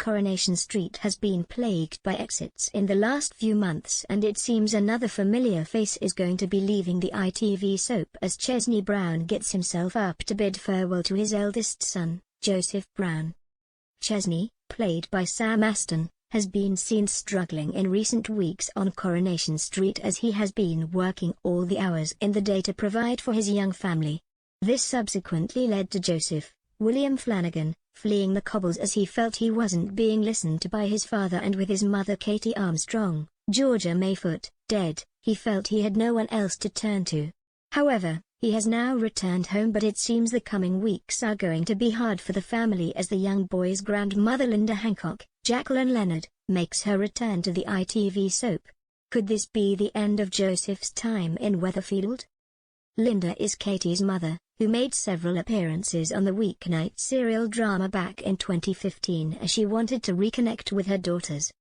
Coronation Street has been plagued by exits in the last few months, and it seems another familiar face is going to be leaving the ITV soap as Chesney Brown gets himself up to bid farewell to his eldest son, Joseph Brown. Chesney, played by Sam Aston, has been seen struggling in recent weeks on Coronation Street as he has been working all the hours in the day to provide for his young family. This subsequently led to Joseph, William Flanagan, fleeing the cobbles as he felt he wasn't being listened to by his father, and with his mother Katie Armstrong, Georgia Mayfoot, dead, he felt he had no one else to turn to. However, he has now returned home, but it seems the coming weeks are going to be hard for the family as the young boy's grandmother Linda Hancock, Jacqueline Leonard, makes her return to the ITV soap. Could this be the end of Joseph's time in Weatherfield? Linda is Katie's mother, who made several appearances on the weeknight serial drama back in 2015 as she wanted to reconnect with her daughters.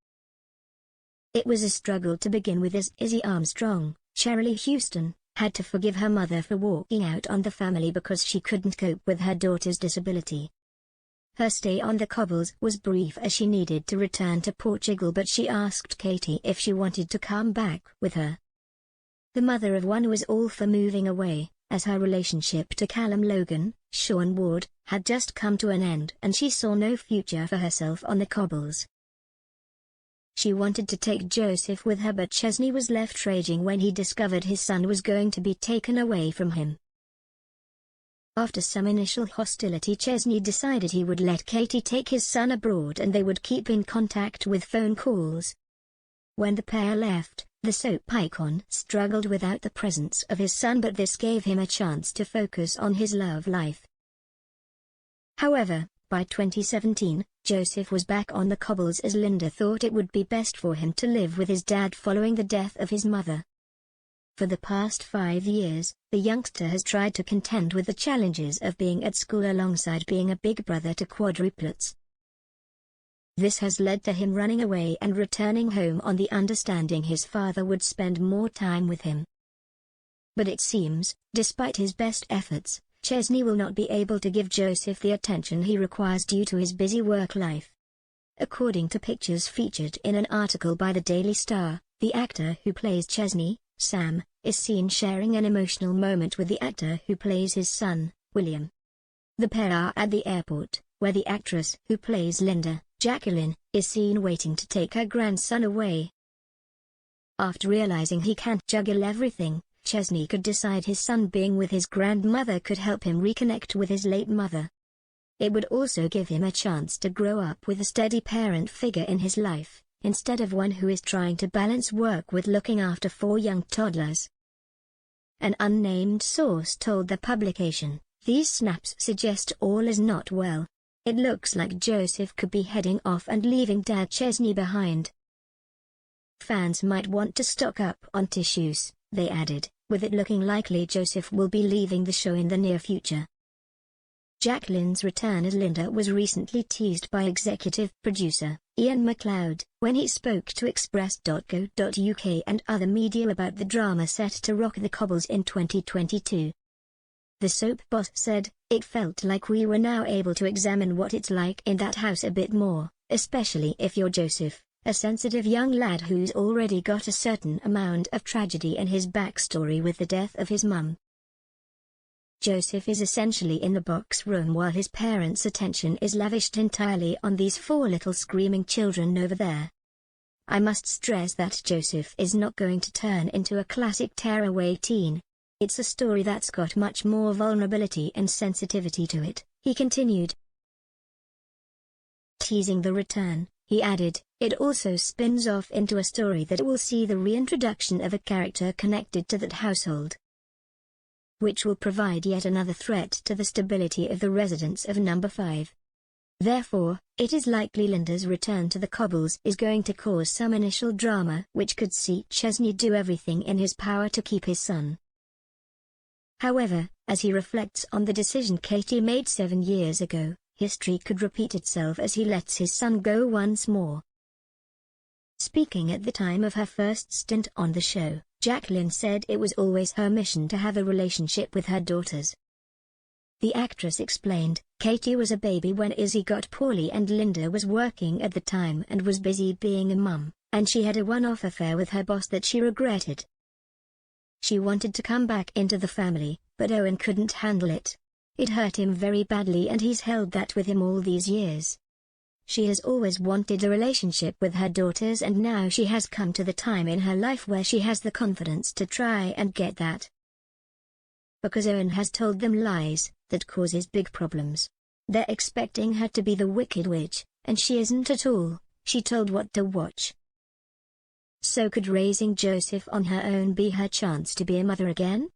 It was a struggle to begin with, as Izzy Armstrong, Shirley Houston, had to forgive her mother for walking out on the family because she couldn't cope with her daughter's disability. Her stay on the cobbles was brief as she needed to return to Portugal, but she asked Katie if she wanted to come back with her. The mother of one was all for moving away, as her relationship to Callum Logan, Sean Ward, had just come to an end and she saw no future for herself on the cobbles. She wanted to take Joseph with her, but Chesney was left raging when he discovered his son was going to be taken away from him. After some initial hostility, Chesney decided he would let Katie take his son abroad and they would keep in contact with phone calls. When the pair left, the soap icon struggled without the presence of his son, but this gave him a chance to focus on his love life. However, by 2017, Joseph was back on the cobbles as Linda thought it would be best for him to live with his dad following the death of his mother. For the past 5 years, the youngster has tried to contend with the challenges of being at school alongside being a big brother to quadruplets. This has led to him running away and returning home on the understanding his father would spend more time with him. But it seems, despite his best efforts, Chesney will not be able to give Joseph the attention he requires due to his busy work life. According to pictures featured in an article by the Daily Star, the actor who plays Chesney, Sam, is seen sharing an emotional moment with the actor who plays his son, William. The pair are at the airport, where the actress who plays Linda, Jacqueline, is seen waiting to take her grandson away. After realizing he can't juggle everything, Chesney could decide his son being with his grandmother could help him reconnect with his late mother. It would also give him a chance to grow up with a steady parent figure in his life, instead of one who is trying to balance work with looking after 4 young toddlers. An unnamed source told the publication, "These snaps suggest all is not well. It looks like Joseph could be heading off and leaving Dad Chesney behind. Fans might want to stock up on tissues," they added, with it looking likely Joseph will be leaving the show in the near future. Jacqueline's return as Linda was recently teased by executive producer Ian MacLeod when he spoke to Express.co.uk and other media about the drama set to rock the cobbles in 2022. The soap boss said, "It felt like we were now able to examine what it's like in that house a bit more, especially if you're Joseph, a sensitive young lad who's already got a certain amount of tragedy in his backstory with the death of his mum." Joseph is essentially in the box room while his parents' attention is lavished entirely on these 4 little screaming children over there. "I must stress that Joseph is not going to turn into a classic tearaway teen. It's a story that's got much more vulnerability and sensitivity to it," he continued. Teasing the return, he added, "It also spins off into a story that will see the reintroduction of a character connected to that household, which will provide yet another threat to the stability of the residents of Number 5. Therefore, it is likely Linda's return to the cobbles is going to cause some initial drama which could see Chesney do everything in his power to keep his son." However, as he reflects on the decision Katie made 7 years ago, history could repeat itself as he lets his son go once more. Speaking at the time of her first stint on the show, Jacqueline said it was always her mission to have a relationship with her daughters. The actress explained, Katie was a baby when Izzy got poorly and Linda was working at the time and was busy being a mum, and she had a one-off affair with her boss that she regretted. She wanted to come back into the family, but Owen couldn't handle it. It hurt him very badly and he's held that with him all these years. She has always wanted a relationship with her daughters and now she has come to the time in her life where she has the confidence to try and get that. Because Owen has told them lies, that causes big problems. They're expecting her to be the Wicked Witch, and she isn't at all, she told What to Watch. So could raising Joseph on her own be her chance to be a mother again?